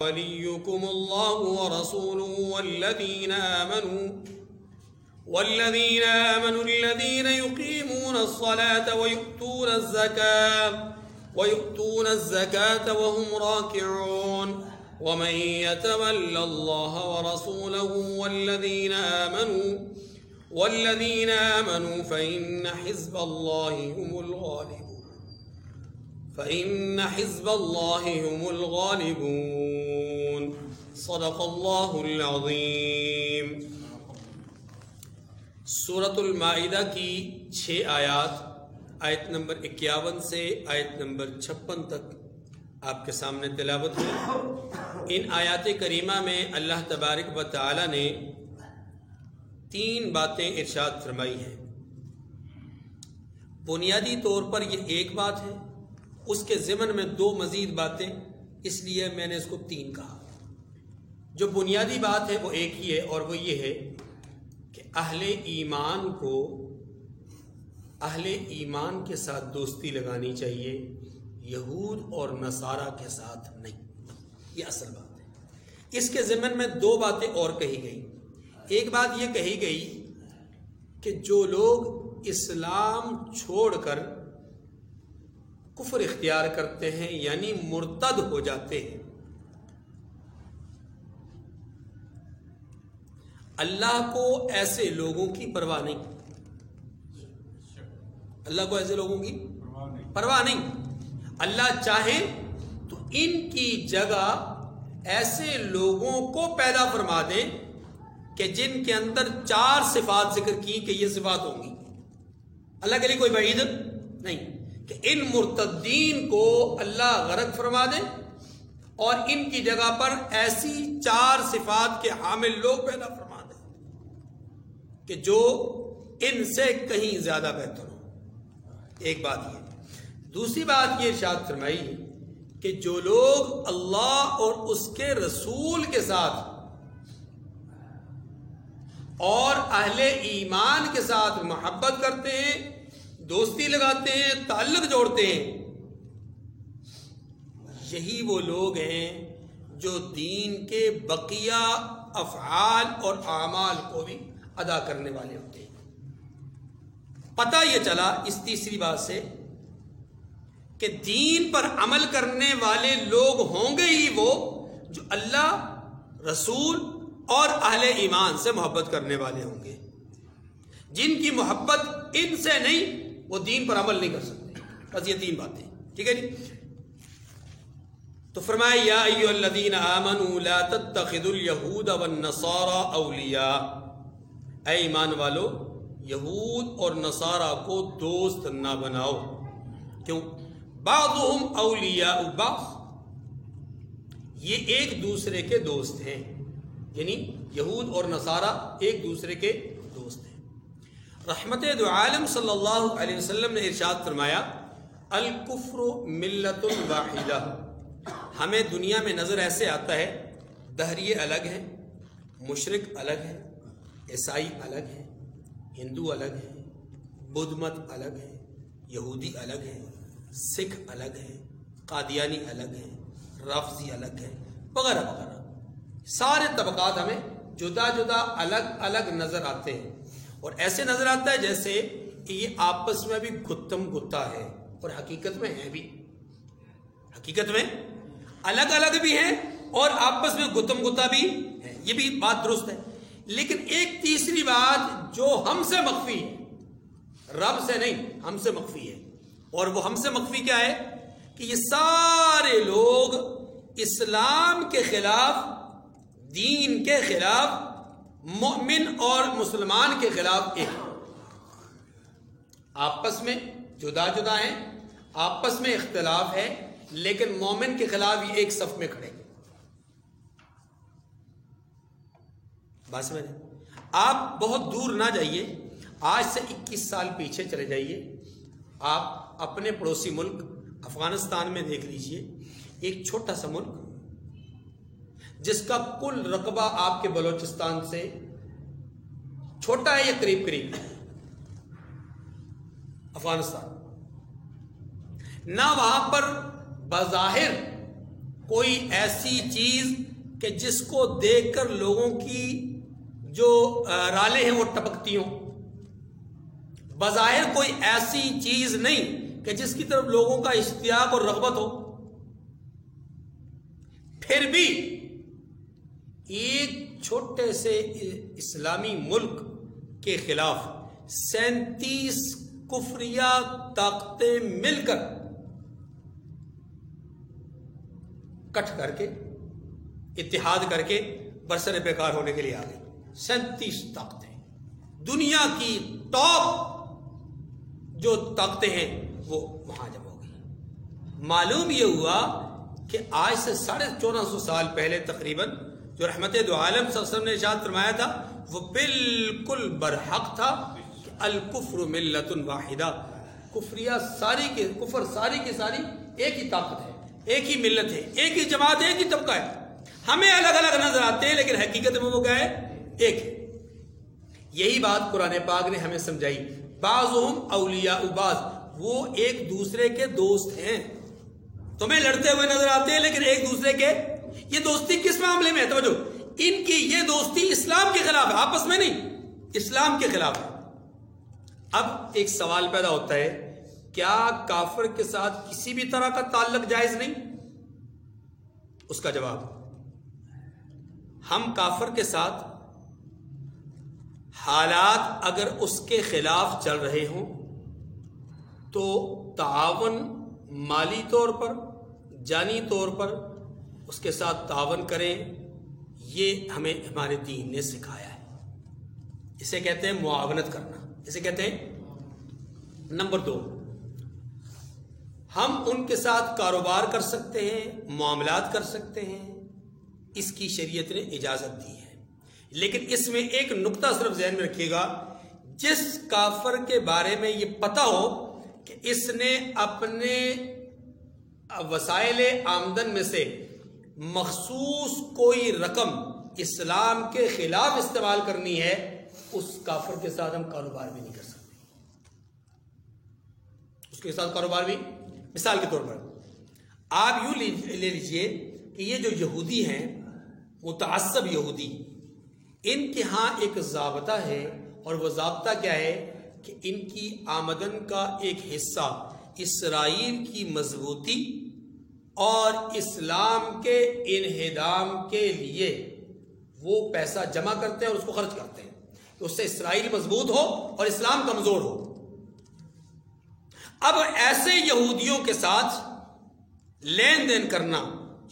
وليكم الله ورسوله والذين آمنوا الذين يقيمون الصلاة ويؤتون الزكاة وهم راكعون ومن يتول الله ورسوله والذين آمنوا فإن حزب الله هم الغالبون صدق اللہ العظیم۔ سورۃ المائدہ کی 6 آیات، آیت نمبر 51 سے آیت نمبر 56 تک آپ کے سامنے تلاوت ہے۔ ان آیات کریمہ میں اللہ تبارک و تعالی نے 3 باتیں ارشاد فرمائی ہیں۔ بنیادی طور پر یہ ایک بات ہے، اس کے ضمن میں 2 مزید باتیں، اس لیے میں نے اس کو 3 کہا۔ جو بنیادی بات ہے وہ ایک ہی ہے، اور وہ یہ ہے کہ اہل ایمان کو اہل ایمان کے ساتھ دوستی لگانی چاہیے، یہود اور نصارہ کے ساتھ نہیں۔ یہ اصل بات ہے۔ اس کے ضمن میں 2 باتیں اور کہی گئی۔ ایک بات یہ کہی گئی کہ جو لوگ اسلام چھوڑ کر کفر اختیار کرتے ہیں یعنی مرتد ہو جاتے ہیں، اللہ کو ایسے لوگوں کی پرواہ نہیں۔ اللہ کو ایسے لوگوں کی پرواہ نہیں۔ اللہ چاہے تو ان کی جگہ ایسے لوگوں کو پیدا فرما دیں کہ جن کے اندر 4 صفات ذکر کی کہ یہ صفات ہوں گی۔ اللہ کے لیے کوئی بعید نہیں کہ ان مرتدین کو اللہ غرق فرما دے اور ان کی جگہ پر ایسی 4 صفات کے حامل لوگ پیدا فرما دے کہ جو ان سے کہیں زیادہ بہتر ہو۔ ایک بات یہ۔ دوسری بات یہ ارشاد فرمائی کہ جو لوگ اللہ اور اس کے رسول کے ساتھ اور اہل ایمان کے ساتھ محبت کرتے ہیں، دوستی لگاتے ہیں، تعلق جوڑتے ہیں، یہی وہ لوگ ہیں جو دین کے بقیہ افعال اور اعمال کو بھی ادا کرنے والے ہوتے ہیں۔ پتہ یہ چلا اس تیسری بات سے کہ دین پر عمل کرنے والے لوگ ہوں گے ہی وہ جو اللہ، رسول اور اہل ایمان سے محبت کرنے والے ہوں گے۔ جن کی محبت ان سے نہیں، وہ دین پر عمل نہیں کر سکتے۔ بس یہ 3 باتیں، ٹھیک ہے جی۔ تو فرمایا یا ایھا الذین آمنوا لا تتخذوا اليہود والنصارى اولیاء، اے ایمان والو یہود اور نصارہ کو دوست نہ بناؤ۔ کیوں؟ بعضهم اولیاء بعض، یہ ایک دوسرے کے دوست ہیں، یعنی یہود اور نصارہ ایک دوسرے کے دوست ہیں۔ رحمت دو عالم صلی اللہ علیہ وسلم نے ارشاد فرمایا الکفر ملت واحدہ۔ ہمیں دنیا میں نظر ایسے آتا ہے دہریے الگ ہیں، مشرک الگ ہیں، عیسائی الگ ہیں، ہندو الگ ہیں، بدھ مت الگ ہیں، یہودی الگ ہیں، سکھ الگ ہیں، قادیانی الگ ہیں، رافضی الگ ہیں، وغیرہ وغیرہ۔ سارے طبقات ہمیں جدا جدا الگ الگ نظر آتے ہیں، اور ایسے نظر آتا ہے جیسے کہ یہ آپس میں بھی گتم گتا ہے، اور حقیقت میں ہے بھی، حقیقت میں الگ الگ بھی ہیں اور آپس میں گتم گتا بھی ہے۔ یہ بھی بات درست ہے، لیکن ایک تیسری بات جو ہم سے مخفی ہے، رب سے نہیں، ہم سے مخفی ہے، اور وہ ہم سے مخفی کیا ہے کہ یہ سارے لوگ اسلام کے خلاف، دین کے خلاف، مومن اور مسلمان کے خلاف ایک، آپس میں جدا جدا ہیں، آپس میں اختلاف ہے، لیکن مومن کے خلاف یہ ایک صف میں کھڑے ہیں۔ بات سمجھ رہے؟ آپ بہت دور نہ جائیے، آج سے 21 سال پیچھے چلے جائیے، آپ اپنے پڑوسی ملک افغانستان میں دیکھ لیجئے، ایک چھوٹا سا ملک جس کا کل رقبہ آپ کے بلوچستان سے چھوٹا ہے یا قریب قریب افغانستان، نہ وہاں پر بظاہر کوئی ایسی چیز کہ جس کو دیکھ کر لوگوں کی جو رالیں ہیں وہ ٹپکتی ہوں. بظاہر کوئی ایسی چیز نہیں کہ جس کی طرف لوگوں کا اشتیاق اور رغبت ہو. پھر بھی ایک چھوٹے سے اسلامی ملک کے خلاف 37 کفریہ طاقتیں مل کر کٹھ کر کے اتحاد کر کے برسر بیکار ہونے کے لیے آ گئی. 37 طاقتیں دنیا کی ٹاپ جو طاقتیں ہیں وہ وہاں جمع ہو گئی. معلوم یہ ہوا کہ آج سے 1450 سال پہلے تقریباً جو رحمت دو عالم صلی اللہ علیہ وسلم نے ارشاد فرمایا تھا وہ بالکل برحق تھا کہ الکفر ملت واحدہ. کفر ساری کی ساری ایک ہی طاقت ہے, ایک ہی ملت ہے, ایک ہی جماعت ہے, ایک ہی طبقہ ہے. ہمیں الگ الگ نظر آتے ہیں لیکن حقیقت میں وہ کیا ہے؟ ایک ہے. یہی بات قرآن پاک نے ہمیں سمجھائی. بعضهم اولیاء بعض, وہ ایک دوسرے کے دوست ہیں. تمہیں لڑتے ہوئے نظر آتے ہیں لیکن ایک دوسرے کے. یہ دوستی کس معاملے میں ہے؟ توجہ, ان کی یہ دوستی اسلام کے خلاف ہے, آپس میں نہیں, اسلام کے خلاف ہے. اب ایک سوال پیدا ہوتا ہے, کیا کافر کے ساتھ کسی بھی طرح کا تعلق جائز نہیں؟ اس کا جواب, ہم کافر کے ساتھ حالات اگر اس کے خلاف چل رہے ہوں تو تعاون مالی طور پر, جانی طور پر اس کے ساتھ تعاون کریں. یہ ہمیں ہمارے دین نے سکھایا ہے. اسے کہتے ہیں معاونت کرنا, اسے کہتے ہیں. نمبر 2, ہم ان کے ساتھ کاروبار کر سکتے ہیں, معاملات کر سکتے ہیں, اس کی شریعت نے اجازت دی ہے. لیکن اس میں ایک نقطہ صرف ذہن میں رکھیے گا, جس کافر کے بارے میں یہ پتہ ہو کہ اس نے اپنے وسائل آمدن میں سے مخصوص کوئی رقم اسلام کے خلاف استعمال کرنی ہے, اس کافر کے ساتھ ہم کاروبار بھی نہیں کر سکتے. اس کے ساتھ کاروبار بھی, مثال کے طور پر آپ یوں لے لیجئے کہ یہ جو یہودی ہیں, متعصب یہودی, ان کے ہاں ایک ضابطہ ہے, اور وہ ضابطہ کیا ہے کہ ان کی آمدن کا ایک حصہ اسرائیل کی مضبوطی اور اسلام کے انہدام کے لیے وہ پیسہ جمع کرتے ہیں اور اس کو خرچ کرتے ہیں کہ اس سے اسرائیل مضبوط ہو اور اسلام کمزور ہو. اب ایسے یہودیوں کے ساتھ لین دین کرنا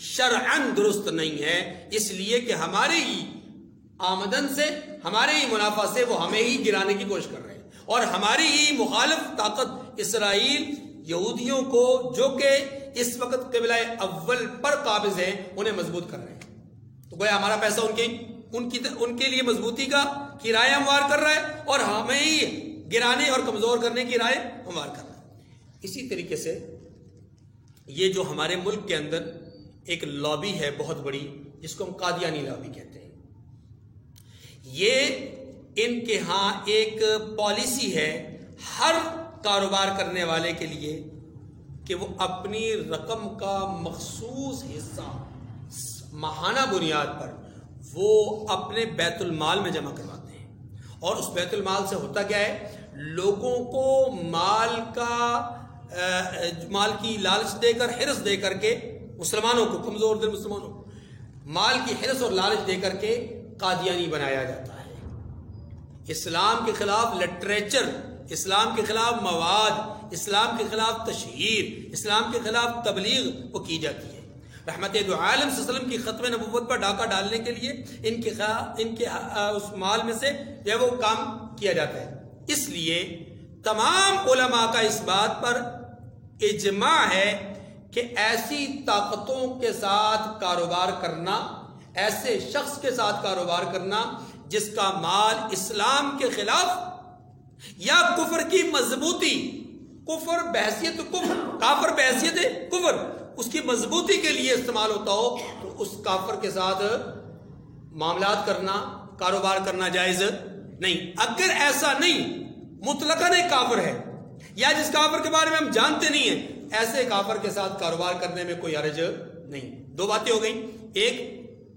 شرعاً درست نہیں ہے, اس لیے کہ ہمارے ہی آمدن سے, ہمارے ہی منافع سے وہ ہمیں ہی گرانے کی کوشش کر رہے ہیں, اور ہماری ہی مخالف طاقت اسرائیل یہودیوں کو جو کہ اس وقت قبلہ اول پر قابض ہیں انہیں مضبوط کر رہے ہیں. تو گویا ہمارا پیسہ ان کے لیے مضبوطی کا کرایہ ہموار کر رہا ہے اور ہمیں ہی گرانے اور کمزور کرنے کی رائے ہموار کر رہا ہے. اسی طریقے سے یہ جو ہمارے ملک کے اندر ایک لابی ہے بہت بڑی, جس کو ہم قادیانی لابی کہتے ہیں, یہ ان کے ہاں ایک پالیسی ہے ہر کاروبار کرنے والے کے لیے کہ وہ اپنی رقم کا مخصوص حصہ ماہانہ بنیاد پر وہ اپنے بیت المال میں جمع کرواتے ہیں. اور اس بیت المال سے ہوتا کیا ہے, لوگوں کو مال کی لالچ دے کر, حرص دے کر کے, مسلمانوں کو, کمزور دل مسلمانوں کو مال کی حرص اور لالچ دے کر کے قادیانی بنایا جاتا ہے. اسلام کے خلاف لٹریچر, اسلام کے خلاف مواد, اسلام کے خلاف تشہیر, اسلام کے خلاف تبلیغ وہ کی جاتی ہے. رحمت دو عالم صلی اللہ علیہ وسلم کی ختم نبوت پر ڈاکہ ڈالنے کے لیے ان کے اس مال میں سے جو ہے وہ کام کیا جاتا ہے. اس لیے تمام علماء کا اس بات پر اجماع ہے کہ ایسی طاقتوں کے ساتھ کاروبار کرنا, ایسے شخص کے ساتھ کاروبار کرنا جس کا مال اسلام کے خلاف یا کفر کی مضبوطی, کفر بحیثیت کفر, کافر بحیثیت کفر, اس کی مضبوطی کے لیے استعمال ہوتا ہو تو اس کافر کے ساتھ معاملات کرنا, کاروبار کرنا جائز نہیں. اگر ایسا نہیں, مطلقاً ایک کافر ہے یا جس کافر کے بارے میں ہم جانتے نہیں ہیں, ایسے کافر کے ساتھ کاروبار کرنے میں کوئی حرج نہیں. دو باتیں ہو گئیں. ایک،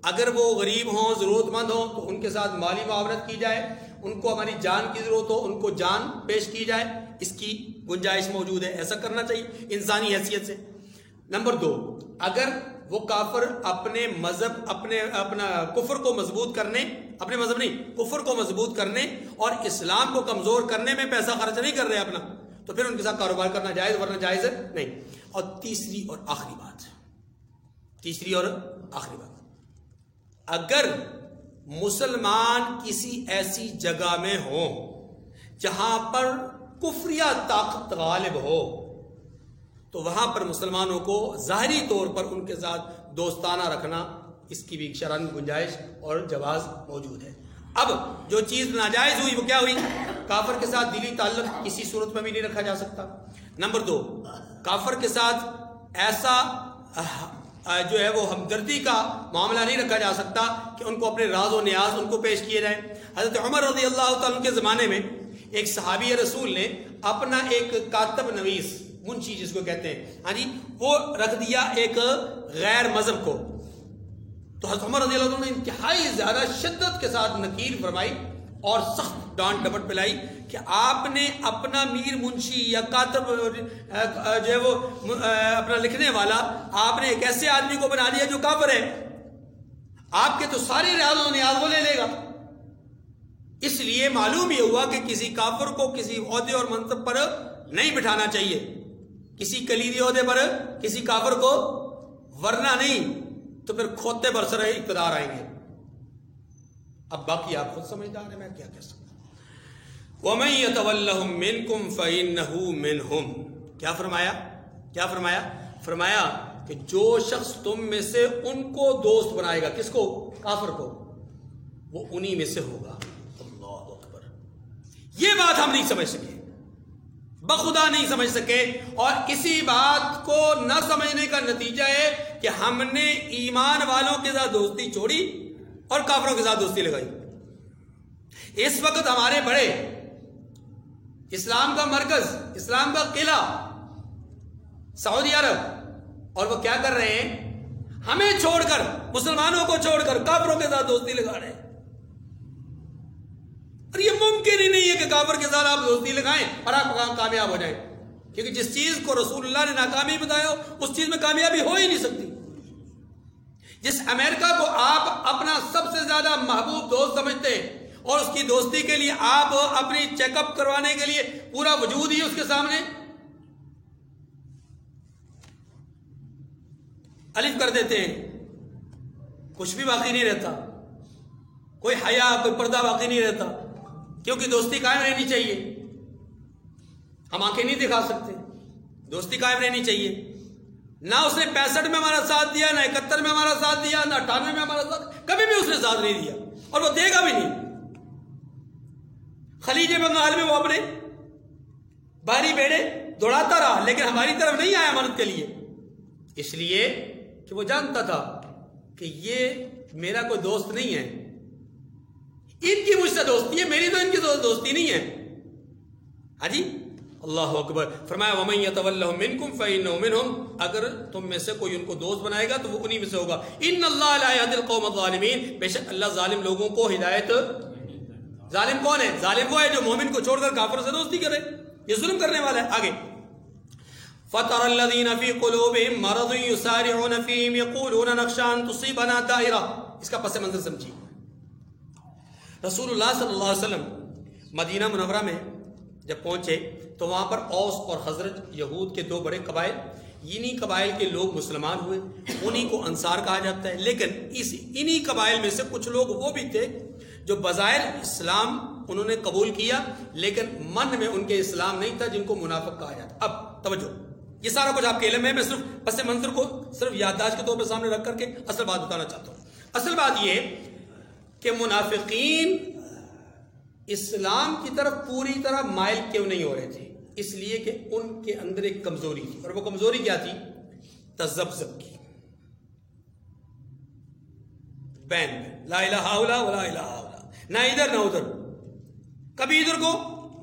اگر وہ غریب ہوں، ضرورت مند ہوں تو ان کے ساتھ مالی معاونت کی جائے، ان کو ہماری جان کی ضرورت ہو ان کو جان پیش کی جائے، اس کی گنجائش موجود ہے، ایسا کرنا چاہیے انسانی حیثیت سے. نمبر دو، اگر وہ کافر اپنے مذہب اپنا کفر کو مضبوط کرنے، اپنے مذہب نہیں کفر کو مضبوط کرنے اور اسلام کو کمزور کرنے میں پیسہ خرچ نہیں کر رہے اپنا، تو پھر ان کے ساتھ کاروبار کرنا جائز، ورنہ جائز نہیں. اور تیسری اور آخری بات، اگر مسلمان کسی ایسی جگہ میں ہوں جہاں پر کفریہ طاقت غالب ہو تو وہاں پر مسلمانوں کو ظاہری طور پر ان کے ساتھ دوستانہ رکھنا، اس کی بھی شرعاً گنجائش اور جواز موجود ہے. اب جو چیز ناجائز ہوئی وہ کیا ہوئی؟ کافر کے ساتھ دلی تعلق کسی صورت میں بھی نہیں رکھا جا سکتا. نمبر دو، کافر کے ساتھ ایسا جو ہے وہ ہمدردی کا معاملہ نہیں رکھا جا سکتا کہ ان کو اپنے راز و نیاز ان کو پیش کیے جائیں. حضرت عمر رضی اللہ تعالیٰ کے زمانے میں ایک صحابی رسول نے اپنا ایک کاتب نویس، منشی جس کو کہتے ہیں، ہاں جی، وہ رکھ دیا ایک غیر مذہب کو. تو حضرت عمر رضی اللہ عنہ نے انتہائی زیادہ شدت کے ساتھ نکیر فرمائی اور سخت ڈانٹ ڈپٹ پلائی کہ آپ نے اپنا میر منشی یا کاتب جو ہے وہ اپنا لکھنے والا، آپ نے ایک ایسے آدمی کو بنا دیا جو کافر ہے، آپ کے تو سارے راز و نیاز وہ لے لے گا. اس لیے معلوم یہ ہوا کہ کسی کافر کو کسی عہدے اور منصب پر نہیں بٹھانا چاہیے، کسی کلیدی عہدے پر کسی کافر کو، ورنہ نہیں تو پھر کھوتے برسر اقتدار آئیں گے. اب باقی آپ خود سمجھدار ہیں، میں کیا کہہ سکتا ہوں. وَمَن يَتَوَلَّهُم مِّنكُمْ فَإِنَّهُ مِنْهُمْ. کیا فرمایا؟ فرمایا کہ جو شخص تم میں سے ان کو دوست بنائے گا، کس کو؟ کافر کو، وہ انہی میں سے ہوگا. اللہ اکبر. یہ بات ہم نہیں سمجھ سکے، بخدا نہیں سمجھ سکے، اور اسی بات کو نہ سمجھنے کا نتیجہ ہے کہ ہم نے ایمان والوں کے ساتھ دوستی چھوڑی اور کافروں کے ساتھ دوستی لگائی. اس وقت ہمارے بڑے، اسلام کا مرکز، اسلام کا قلعہ سعودی عرب، اور وہ کیا کر رہے ہیں؟ ہمیں چھوڑ کر، مسلمانوں کو چھوڑ کر کافروں کے ساتھ دوستی لگا رہے ہیں. اور یہ ممکن ہی نہیں ہے کہ کافر کے ساتھ آپ دوستی لگائیں اور آپ کامیاب ہو جائیں، کیونکہ جس چیز کو رسول اللہ نے ناکامی بتایا اس چیز میں کامیابی ہو ہی نہیں سکتی. جس امریکہ کو آپ اپنا سب سے زیادہ محبوب دوست سمجھتے ہیں اور اس کی دوستی کے لیے آپ اپنی چیک اپ کروانے کے لیے پورا وجود ہی اس کے سامنے الف کر دیتے ہیں، کچھ بھی باقی نہیں رہتا، کوئی حیا کوئی پردہ باقی نہیں رہتا، کیونکہ دوستی قائم رہنی چاہیے. ہم آنکھیں نہیں دکھا سکتے، دوستی قائم رہنی چاہیے. نہ اس نے 65 میں ہمارا ساتھ دیا، نہ 71 میں ہمارا ساتھ دیا، نہ 98 میں ہمارا ساتھ، کبھی بھی اس نے ساتھ نہیں دیا اور وہ دے گا بھی نہیں. خلیج بنگال میں وہ اپنے باہری بیڑے دوڑاتا رہا لیکن ہماری طرف نہیں آیا مدد کے لیے، اس لیے کہ وہ جانتا تھا کہ یہ میرا کوئی دوست نہیں ہے، ان کی مجھ سے دوستی ہے، میری تو ان کی دوستی نہیں ہے. ہاں جی، اللہ اکبر. فرمایا وَمَن يَتَوَلَّهُم مِّنكُمْ فَإِنَّهُ مِنْهُمْ. اگر تم میں سے کوئی ان کو دوست بنائے گا تو وہ انہی میں سے ہوگا. ان اللہ لا يهدي القوم الظالمین. بے شک اللہ ظالم لوگوں کو ہدایت، ظالم کون ہے؟ ظالم وہ ہے جو مومن کو چھوڑ کر کافر سے دوستی کرے، یہ ظلم کرنے والا ہے. آگے فَتَرَى الَّذِينَ فِي قُلُوبِهِم مَّرَضٌ يُسَارِعُونَ فِيهِمْ يَقُولُونَ نَخْشَىٰ أَن تُصِيبَنَا دَائِرَةٌ. اس کا پس منظر سمجھیے. رسول اللہ صلی اللہ علیہ وسلم مدینہ منورہ میں جب پہنچے تو وہاں پر اوس اور خزرج یہود کے دو بڑے قبائل، انہی قبائل کے لوگ مسلمان ہوئے، انہی کو انصار کہا جاتا ہے. لیکن انہی قبائل میں سے کچھ لوگ وہ بھی تھے جو بظاہر اسلام انہوں نے قبول کیا لیکن من میں ان کے اسلام نہیں تھا، جن کو منافق کہا جاتا. اب توجہ، یہ سارا کچھ آپ کے علم ہے، میں صرف پس منظر کو صرف یادداشت کے طور پر سامنے رکھ کر کے اصل بات بتانا چاہتا ہوں. اصل بات یہ کہ منافقین اسلام کی طرف پوری طرح مائل کیوں نہیں ہو رہے تھے؟ اس لیے کہ ان کے اندر ایک کمزوری تھی، اور وہ کمزوری کیا تھی؟ تذبذب کی، بین لا الہ الا ولا الہ الا، نہ ادھر نہ ادھر، کبھی ادھر کو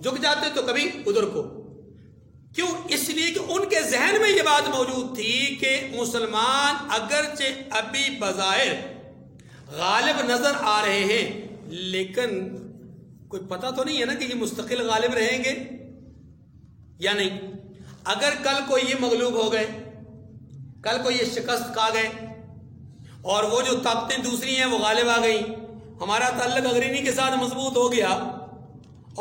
جھک جاتے تو کبھی ادھر کو. کیوں؟ اس لیے کہ ان کے ذہن میں یہ بات موجود تھی کہ مسلمان اگرچہ ابھی بظاہر غالب نظر آ رہے ہیں لیکن کوئی پتہ تو نہیں ہے نا کہ یہ مستقل غالب رہیں گے یا نہیں. اگر کل کو یہ مغلوب ہو گئے، کل کو یہ شکست کھا گئے اور وہ جو طاقتیں دوسری ہیں وہ غالب آ گئیں، ہمارا تعلق اگرینی کے ساتھ مضبوط ہو گیا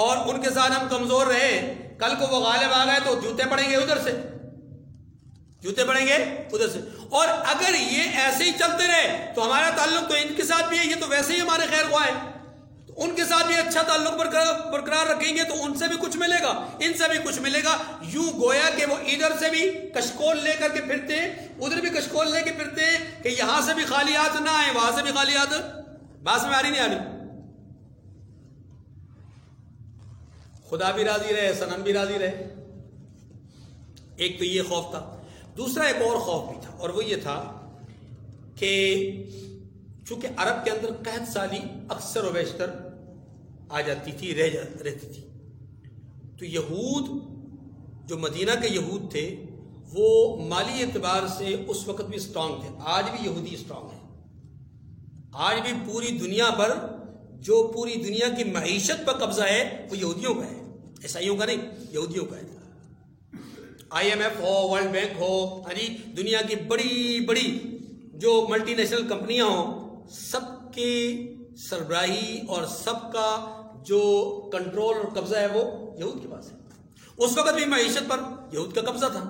اور ان کے ساتھ ہم کمزور رہے، کل کو وہ غالب آ گئے تو جوتے پڑیں گے ادھر سے، جوتے پڑیں گے ادھر سے. اور اگر یہ ایسے ہی چلتے رہے تو ہمارا تعلق تو ان کے ساتھ بھی ہے، یہ تو ویسے ہی ہمارے خیر خواہ ہیں، تو ان کے ساتھ بھی اچھا تعلق برقرار رکھیں گے تو ان سے بھی کچھ ملے گا، ان سے بھی کچھ ملے گا. یوں گویا کہ وہ ادھر سے بھی کشکول لے کر کے پھرتے ہیں، ادھر بھی کشکول لے کے پھرتے ہیں کہ یہاں سے بھی خالی ہاتھ نہ آئے، وہاں سے بھی خالی ہاتھ. بات میں آ رہی نہیں آ رہی؟ خدا بھی راضی رہے، صنم بھی راضی رہے. ایک تو یہ خوف تھا. دوسرا ایک اور خوف بھی تھا، اور وہ یہ تھا کہ چونکہ عرب کے اندر قحط سالی اکثر و بیشتر آ جاتی تھی، رہتی تھی، تو یہود جو مدینہ کے یہود تھے وہ مالی اعتبار سے اس وقت بھی اسٹرانگ تھے. آج بھی یہودی اسٹرانگ ہیں. آج بھی پوری دنیا پر جو پوری دنیا کی معیشت پر قبضہ ہے وہ یہودیوں کا ہے، عیسائیوں کا نہیں، یہودیوں کا ہے. IMF ہو، ورلڈ بینک ہو، دنیا کی بڑی بڑی جو ملٹی نیشنل کمپنیاں ہوں، سب کی سربراہی اور سب کا جو کنٹرول اور قبضہ ہے وہ یہود کے پاس ہے. اس وقت بھی معیشت پر یہود کا قبضہ تھا.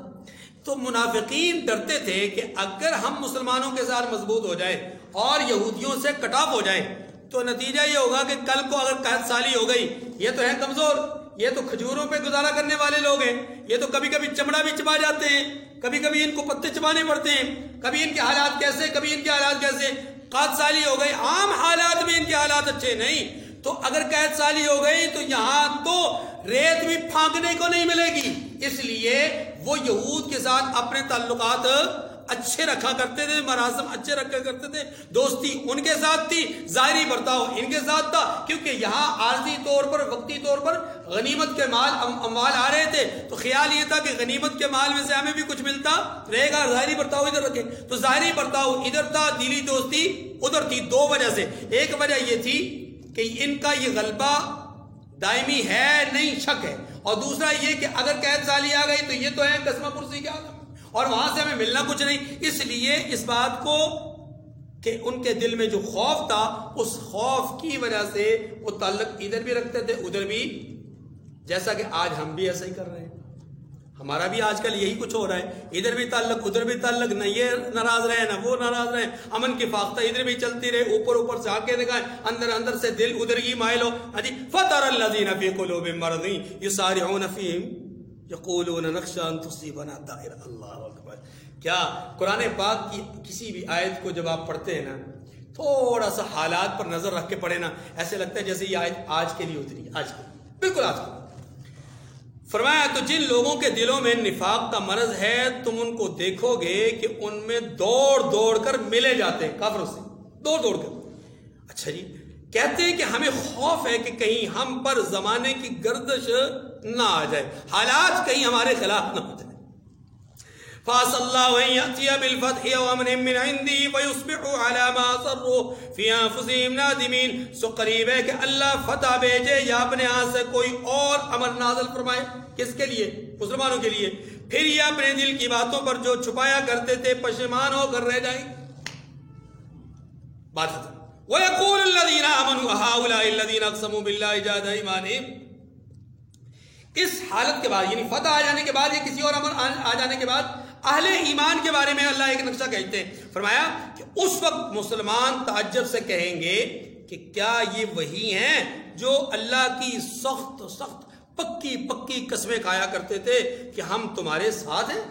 تو منافقین ڈرتے تھے کہ اگر ہم مسلمانوں کے ساتھ مضبوط ہو جائیں اور یہودیوں سے کٹ آف ہو جائیں تو نتیجہ یہ ہوگا کہ کل کو اگر قحط سالی ہو گئی، یہ تو ہیں کمزور، یہ تو کھجوروں پہ گزارا کرنے والے لوگ ہیں، یہ تو کبھی کبھی چمڑا بھی چبا جاتے ہیں، کبھی کبھی ان کو پتے چبانے پڑتے ہیں، کبھی ان کے حالات کیسے، کبھی ان کے حالات کیسے. قحط سالی ہو گئی، عام حالات میں ان کے حالات اچھے نہیں، تو اگر قحط سالی ہو گئی تو یہاں تو ریت بھی پھانکنے کو نہیں ملے گی. اس لیے وہ یہود کے ساتھ اپنے تعلقات اچھے رکھا کرتے تھے، مراسم اچھے رکھا کرتے تھے. دوستی ان کے ساتھ تھی، ظاہری برتاؤ ان کے ساتھ تھا، کیونکہ یہاں عارضی طور پر، وقتی طور پر غنیمت کے اموال آ رہے تھے تو خیال یہ تھا کہ غنیمت کے مال میں سے ہمیں بھی کچھ ملتا رہے گا. ظاہری برتاؤ ادھر رکھے، تو ظاہری برتاؤ ادھر تھا، دلی دوستی ادھر تھی. دو وجہ سے، ایک وجہ یہ تھی کہ ان کا یہ غلبہ دائمی ہے نہیں، شک ہے، اور دوسرا یہ کہ اگر قحط سالی آ گئی تو یہ تو ہے قسمہ پرسی کے عالم اور وہاں سے ہمیں ملنا کچھ نہیں. اس لیے اس بات کو کہ ان کے دل میں جو خوف تھا، اس خوف کی وجہ سے وہ تعلق ادھر بھی رکھتے تھے ادھر بھی، جیسا کہ آج ہم بھی ایسا ہی کر رہے ہیں. ہمارا بھی آج کل یہی کچھ ہو رہا ہے، ادھر بھی تعلق ادھر بھی تعلق، نہ یہ ناراض رہے نہ وہ ناراض رہے، امن کی فاختہ ادھر بھی چلتی رہے، اوپر سے آنکھیں دکھائیں، اندر سے دل ادھر ہی مائل ہو. فَتَرَى الَّذِينَ فِي قُلُوبِهِم مَرَضٌ يُسَارِعُونَ فِيهِمْ يَقُولُونَ نَخْشَىٰ أَن تُصِيبَنَا دَائِرَةٌ. اللہ اکبر. کیا قرآن پاک کی کسی بھی آیت کو جب آپ پڑھتے ہیں نا، تھوڑا سا حالات پر نظر رکھ کے پڑھیں نا، ایسے لگتا ہے جیسے یہ آیت آج کے لیے اتری، آج کے بالکل آج کے. فرمایا تو جن لوگوں کے دلوں میں نفاق کا مرض ہے تم ان کو دیکھو گے کہ ان میں دوڑ کر ملے جاتے ہیں کافروں سے، دوڑ کر. اچھا جی، کہتے ہیں کہ ہمیں خوف ہے کہ کہیں ہم پر زمانے کی گردش نہ آ جائے، حالات کہیں ہمارے خلاف نہ ہو جائے. فَعَسَى اللَّهُ أَن يَأْتِيَ بِالْفَتْحِ وَأَمْرٍ مِّنْ عِندِهِ وَيُصْبِحُوا عَلَىٰ مَا أَسَرُّوا فِي أَنفُسِهِمْ نَادِمِينَ. سو قریب ہے کہ اللہ فتح بھیجے یا اپنے ہاں سے کوئی اور امر نازل فرمائے. کس کے لیے؟ مسلمانوں کے لیے. پھر یہ اپنے دل کی باتوں پر جو چھپایا کرتے تھے پشیمان ہو کر رہ جائیں. بات ختم. وَيَقُولُ الَّذِينَ آمَنُوا أَهَٰؤُلَاءِ الَّذِينَ أَقْسَمُوا بِاللَّهِ جَهْدَ أَيْمَانِهِمْ. اس حالت کے بعد، یعنی فتح آ جانے کے بعد، یا کسی اور امر آ جانے کے بعد، اہل ایمان کے بارے میں اللہ ایک نقشہ کہتے ہیں. فرمایا کہ اس وقت مسلمان تعجب سے کہیں گے کہ کیا یہ وہی ہیں جو اللہ کی سخت پکی قسمیں کھایا کرتے تھے کہ ہم تمہارے ساتھ ہیں.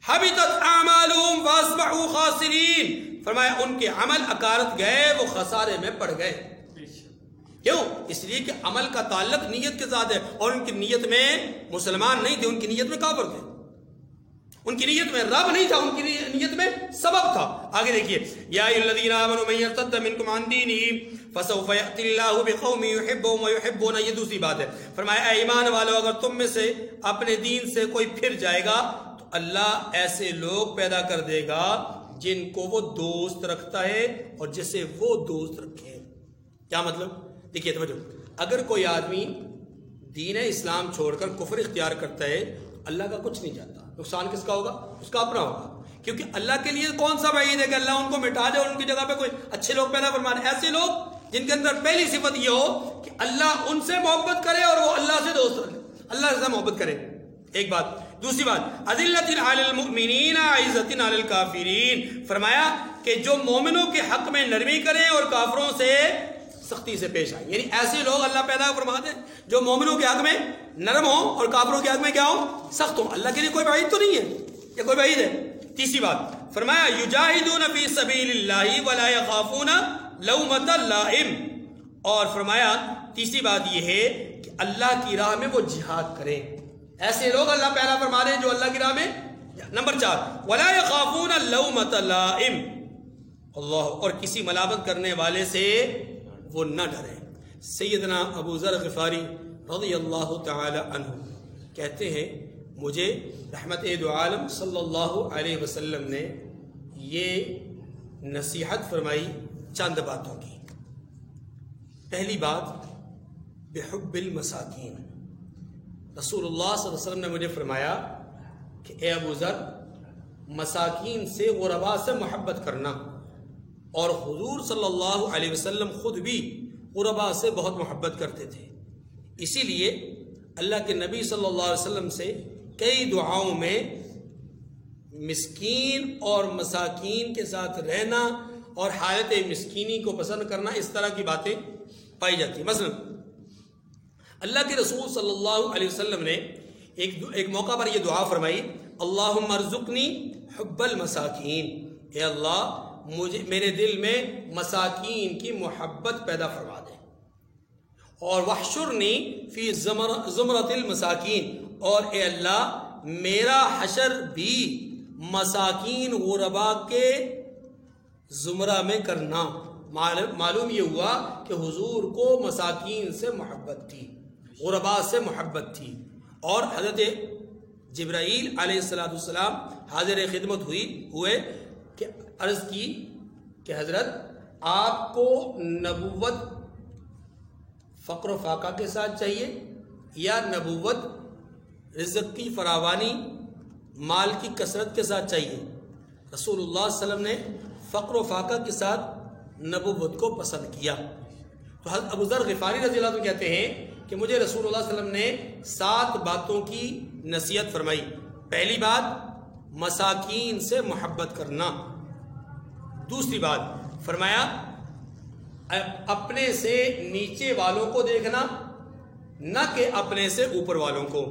حبطت اعمالهم فاصبحوا خاسرین. فرمایا ان کے عمل اکارت گئے، وہ خسارے میں پڑ گئے. کیوں؟ اس لیے کہ عمل کا تعلق نیت کے ساتھ ہے، اور ان کی نیت میں مسلمان نہیں تھے، ان کی نیت میں کافر تھے. ان کی نیت میں رب نہیں تھا، ان کی نیت میں سبب تھا. آگے دیکھیے، یا ایھا الذین آمنوا من یرتد منکم عن دینہ فسوف یأتی اللہ بقوم یحبهم ویحبون. یہ دوسری بات ہے. فرمایا اے ایمان والو، اگر تم میں سے اپنے دین سے کوئی پھر جائے گا تو اللہ ایسے لوگ پیدا کر دے گا جن کو وہ دوست رکھتا ہے اور جسے وہ دوست رکھے. کیا مطلب؟ دیکھیے توجہ، اگر کوئی آدمی دین اسلام چھوڑ کر کفر اختیار کرتا ہے تو اللہ کا کچھ نہیں جاتا. نقصان کس کا ہوگا؟ اس کا اپنا ہوگا. کیونکہ اللہ کے لیے کون سا بعید ہے کہ اللہ ان کو مٹا دے اور ان کی جگہ پہ کوئی اچھے لوگ پیدا فرما دے. ایسے لوگ جن کے اندر پہلی صفت یہ ہو کہ اللہ ان سے محبت کرے اور وہ اللہ سے دوست رکھے، اللہ سے محبت کرے. ایک بات. دوسری بات، اذلۃ علی المؤمنین عزۃ علی الکافرین. فرمایا کہ جو مومنوں کے حق میں نرمی کریں اور کافروں سے سختی سے پیش آئیں. یعنی ایسے لوگ اللہ پیدا فرماتے ہیں جو مومنوں کے حق میں نرم ہوں اور کافروں کے حق میں کیا ہوں؟ سخت ہوں. اللہ کے لیے کوئی بعید تو نہیں ہے، یہ کوئی بعید ہے. تیسری بات فرمایا یجاہدون فی سبیل اللہ ولا یخافون لومۃ لائم. اور فرمایا تیسری بات یہ ہے کہ اللہ کی راہ میں وہ جہاد کریں. ایسے لوگ اللہ پیدا فرما رہے ہیں جو اللہ کی راہ میں. نمبر 4 ولا یخافون لومۃ لائم. اللہ، اور کسی ملامت کرنے والے سے وہ نہ ڈرے. سیدنا ابو ذر غفاری رضی اللہ تعالی عنہ کہتے ہیں مجھے رحمت دو عالم صلی اللہ علیہ وسلم نے یہ نصیحت فرمائی چند باتوں کی. پہلی بات بحب المساکین. رسول اللہ صلی اللہ علیہ وسلم نے مجھے فرمایا کہ اے ابو ذر، مساکین سے، غرباء سے محبت کرنا. اور حضور صلی اللہ علیہ وسلم خود بھی غرباء سے بہت محبت کرتے تھے. اسی لیے اللہ کے نبی صلی اللہ علیہ وسلم سے کئی دعاؤں میں مسکین اور مساکین کے ساتھ رہنا اور حالت مسکینی کو پسند کرنا، اس طرح کی باتیں پائی جاتی. مثلا اللہ کے رسول صلی اللہ علیہ وسلم نے ایک موقع پر یہ دعا فرمائی، اللہم ارزقنی حب المساکین. اے اللہ، میرے دل میں مساکین کی محبت پیدا فرما دے. اور وحشرنی فی زمرۃ المساکین. اور اے اللہ، میرا حشر بھی مساکین غرباء کے زمرہ میں کرنا. معلوم یہ ہوا کہ حضور کو مساکین سے محبت تھی، غرباء سے محبت تھی. اور حضرت جبرائیل علیہ السلام حاضر خدمت ہوئے کہ عرض کی کہ حضرت، آپ کو نبوت فقر و فاقہ کے ساتھ چاہیے یا نبوت رزق کی فراوانی، مال کی کثرت کے ساتھ چاہیے؟ رسول اللہ صلی اللہ علیہ وسلم نے فقر و فاقہ کے ساتھ نبوت کو پسند کیا. تو حضرت ابو ذر غفاری رضی اللہ عنہ کہتے ہیں کہ مجھے رسول اللہ صلی اللہ علیہ وسلم نے 7 باتوں کی نصیحت فرمائی. پہلی بات مساکین سے محبت کرنا. دوسری بات فرمایا اپنے سے نیچے والوں کو دیکھنا، نہ کہ اپنے سے اوپر والوں کو.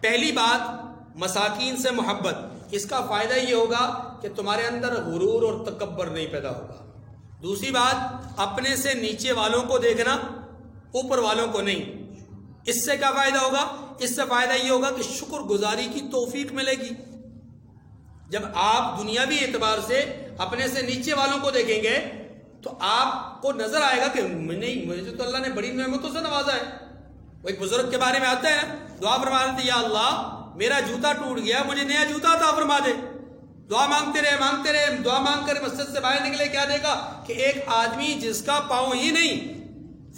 پہلی بات مساکین سے محبت. اس کا فائدہ یہ ہوگا کہ تمہارے اندر غرور اور تکبر نہیں پیدا ہوگا. دوسری بات اپنے سے نیچے والوں کو دیکھنا، اوپر والوں کو نہیں. اس سے کیا فائدہ ہوگا؟ اس سے فائدہ یہ ہوگا کہ شکر گزاری کی توفیق ملے گی. جب آپ دنیاوی اعتبار سے اپنے سے نیچے والوں کو دیکھیں گے تو آپ کو نظر آئے گا کہ نہیں، مجھے تو اللہ نے بڑی نعمتوں سے نوازا ہے. وہ ایک بزرگ کے بارے میں آتا ہے، دعا فرما رہے تھے، یا اللہ میرا جوتا ٹوٹ گیا، مجھے نیا جوتا عطا فرما دے. دعا مانگتے رہے، دعا مانگ کر مسجد سے باہر نکلے، کیا دیکھا کہ ایک آدمی جس کا پاؤں ہی نہیں،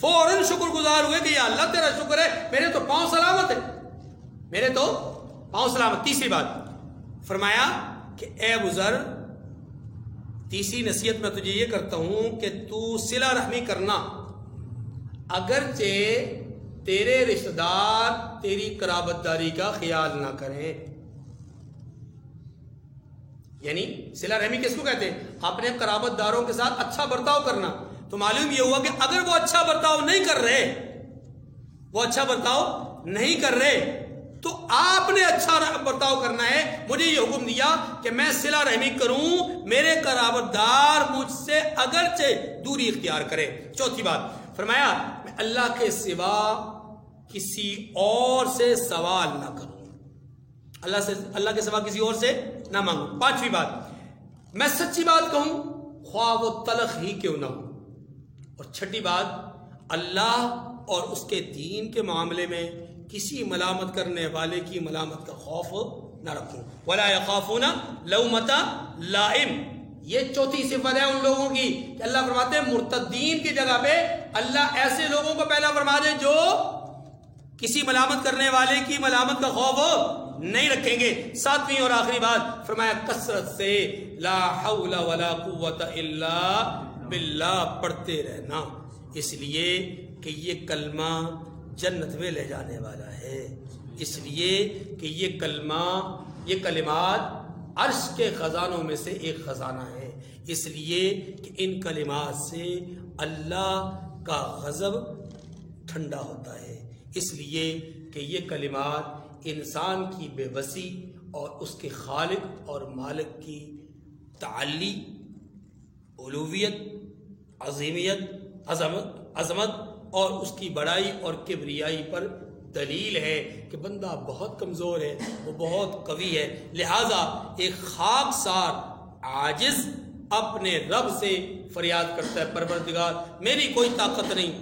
فوراً شکر گزار ہوئے کہ یا اللہ تیرا شکر ہے، میرے تو پاؤں سلامت ہے، میرے تو پاؤں سلامت. تیسری بات فرمایا کہ اے ابو ذر، تیسری نصیحت میں تجھے یہ کرتا ہوں کہ تو صلہ رحمی کرنا، اگرچہ تیرے رشتہ دار تیری قرابت داری کا خیال نہ کریں. یعنی صلہ رحمی کس کو کہتے ہیں؟ اپنے قرابت داروں کے ساتھ اچھا برتاؤ کرنا. تو معلوم یہ ہوا کہ اگر وہ اچھا برتاؤ نہیں کر رہے تو آپ نے اچھا برتاؤ کرنا ہے. مجھے یہ حکم دیا کہ میں صلہ رحمی کروں، میرے قرابت دار مجھ سے اگرچہ دوری اختیار کرے. چوتھی بات فرمایا میں اللہ کے سوا کسی اور سے سوال نہ کروں. اللہ کے سوا کسی اور سے نہ مانگو. 5ویں بات، میں سچی بات کہوں خواہ وہ تلخ ہی کیوں نہ ہو. اور 6ٹھی بات، اللہ اور اس کے دین کے معاملے میں کسی ملامت کرنے والے کی ملامت کا خوف نہ رکھوں. ولا یخافون لومۃ لائم. یہ 4تھی صفت ہے ان لوگوں کی کہ اللہ فرماتے ہیں مرتدین کی جگہ پہ اللہ ایسے لوگوں کو پہلا فرما دے جو کسی ملامت کرنے والے کی ملامت کا خوف نہیں رکھیں گے. 7ویں اور آخری بات فرمایا کثرت سے لا حول ولا قوت الا باللہ پڑھتے رہنا، اس لیے کہ یہ کلمہ جنت میں لے جانے والا ہے. اس لیے کہ یہ کلمہ، یہ کلمات عرش کے خزانوں میں سے ایک خزانہ ہے. اس لیے کہ ان کلمات سے اللہ کا غضب ٹھنڈا ہوتا ہے. اس لیے کہ یہ کلمات انسان کی بے بسی اور اس کے خالق اور مالک کی تعلی، علویت، عظیمیت، عظمت اور اس کی بڑائی اور کبریائی پر دلیل ہے کہ بندہ بہت کمزور ہے، وہ بہت قوی ہے. لہذا ایک خاکسار عاجز اپنے رب سے فریاد کرتا ہے، پروردگار میری کوئی طاقت نہیں،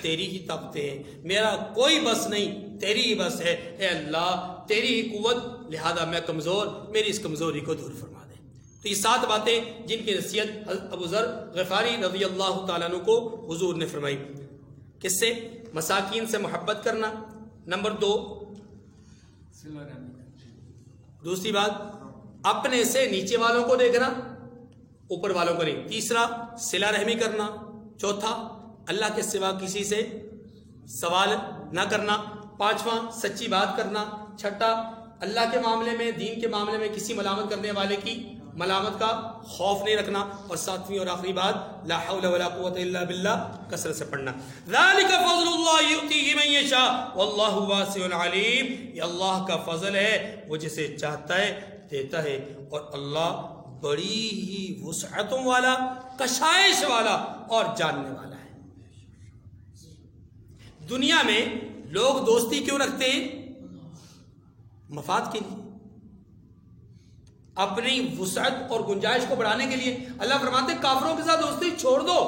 تیری ہی طاقتیں ہیں، میرا کوئی بس نہیں، تیری ہی بس ہے. اے اللہ تیری ہی قوت، لہذا میں کمزور، میری اس کمزوری کو دور فرما دے. تو یہ 7 باتیں جن کی نصیحت حضرت ابو ذر غفاری رضی اللہ تعالیٰ عنہ کو حضور نے فرمائی. کس سے؟ مساکین سے محبت کرنا. نمبر 2، دوسری بات اپنے سے نیچے والوں کو دیکھنا، اوپر والوں کو نہیں. تیسرا صلہ رحمی کرنا. چوتھا اللہ کے سوا کسی سے سوال نہ کرنا. 5واں سچی بات کرنا. 6ٹھا اللہ کے معاملے میں، دین کے معاملے میں کسی ملامت کرنے والے کی ملامت کا خوف نہیں رکھنا. اور 7ویں اور آخری بات لا حول ولا قوت الا باللہ کثرت سے پڑھنا. ذالک فضل اللہ یؤتیہ من یشاء واللہ واسع علیم. یہ اللہ کا فضل ہے، وہ جسے چاہتا ہے دیتا ہے، اور اللہ بڑی ہی وسعتوں والا، کشائش والا اور جاننے والا ہے. دنیا میں لوگ دوستی کیوں رکھتے ہیں؟ مفاد کے لیے، اپنی وسعت اور گنجائش کو بڑھانے کے لیے. اللہ فرماتے ہیں کافروں کے ساتھ دوستی چھوڑ دو،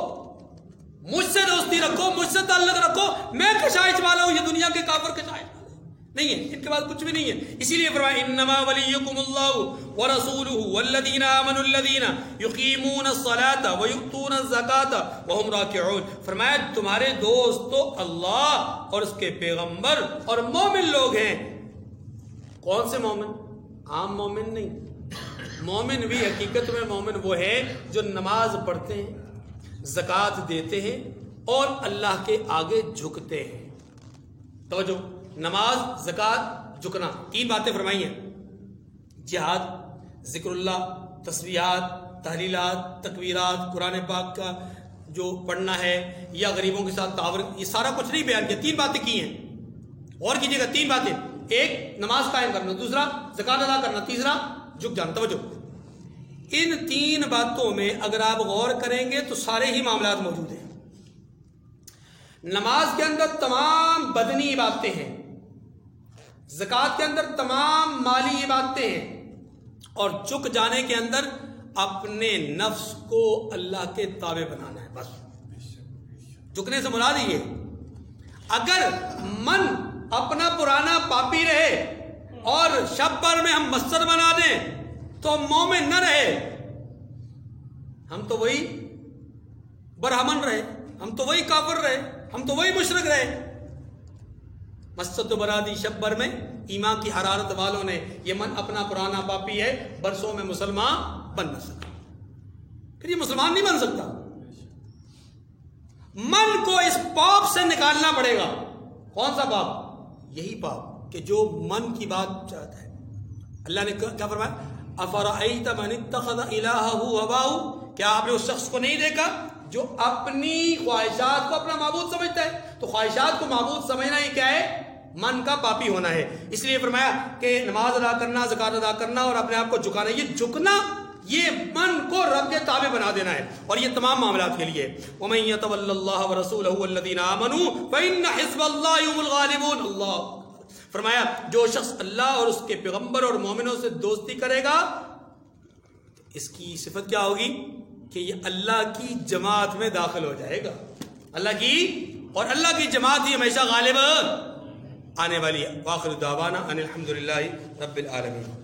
مجھ سے دوستی رکھو، مجھ سے تعلق رکھو، میں کشائش والا ہوں. یہ دنیا کے کافر کشائش والے نہیں ہے، ان کے بعد کچھ بھی نہیں ہے. اسی لیے فرمایا انما ولیکم اللہ ورسولہ والذین آمنوا الذین یقیمون الصلاۃ ویؤتون الزکاۃ وهم راکعون. فرمایا تمہارے دوست تو اللہ اور اس کے پیغمبر اور مومن لوگ ہیں. کون سے مومن؟ عام مومن نہیں. مومن بھی حقیقت میں مومن وہ ہے جو نماز پڑھتے ہیں، زکوٰۃ دیتے ہیں اور اللہ کے آگے جھکتے ہیں. توجہ، نماز، زکوٰۃ، جھکنا، 3 باتیں فرمائی ہیں. جہاد، ذکر اللہ، تسبیحات، تحلیلات، تکبیرات، قرآن پاک کا جو پڑھنا ہے یا غریبوں کے ساتھ تعاون، یہ سارا کچھ نہیں بیان کیا. 3 باتیں کی ہیں. اور کیجیے گا 3 باتیں. ایک نماز قائم کرنا، دوسرا زکوٰۃ ادا کرنا، تیسرا جھک جانا. توجہ، ان 3 باتوں میں اگر آپ غور کریں گے تو سارے ہی معاملات موجود ہیں. نماز کے اندر تمام بدنی عبادتیں ہیں، زکوٰۃ کے اندر تمام مالی عبادتیں ہیں، اور جھک جانے کے اندر اپنے نفس کو اللہ کے تابع بنانا ہے. بس جھکنے سے مراد یہ، اگر من اپنا پرانا پاپی رہے اور شب بھر میں ہم مسجد بنا دیں تو مومن نہ رہے، ہم تو وہی برہمن رہے، ہم تو وہی کافر رہے، ہم تو وہی مشرک رہے. مسجد تو بنا دی شب بھر میں، ایمان کی حرارت والوں نے. یہ من اپنا پرانا پاپی ہے، برسوں میں مسلمان بن نہ سکا، پھر یہ مسلمان نہیں بن سکتا. من کو اس پاپ سے نکالنا پڑے گا. کون سا پاپ؟ یہی پاپ کہ جو من کی بات چاہتا ہے. اللہ نے کیا فرمایا؟ افرأیت من اتخذ الہہ ہواہ. کیا آپ نے اس شخص کو نہیں دیکھا جو اپنی خواہشات کو اپنا معبود سمجھتا ہے؟ تو خواہشات کو معبود سمجھنا یہ کیا ہے؟ من کا پاپی ہونا ہے. اس لیے فرمایا کہ نماز ادا کرنا، زکوٰۃ ادا کرنا اور اپنے آپ کو جھکانا، یہ جھکنا، یہ من کو رب کے تابع بنا دینا ہے. اور یہ تمام معاملات کے لیے وَمَن يَتَوَلَّ اللَّهَ وَرَسُولَهُ وَالَّذِينَ آمَنُوا فَإِنَّ حِزْبَ اللَّهِ هُمُ الْغَالِبُونَ. اللہ فرمایا جو شخص اللہ اور اس کے پیغمبر اور مومنوں سے دوستی کرے گا اس کی صفت کیا ہوگی کہ یہ اللہ کی جماعت میں داخل ہو جائے گا. اللہ کی جماعت ہی ہمیشہ غالب آنے والی ہے. وآخر دعوانا ان الحمدللہ رب العالمین.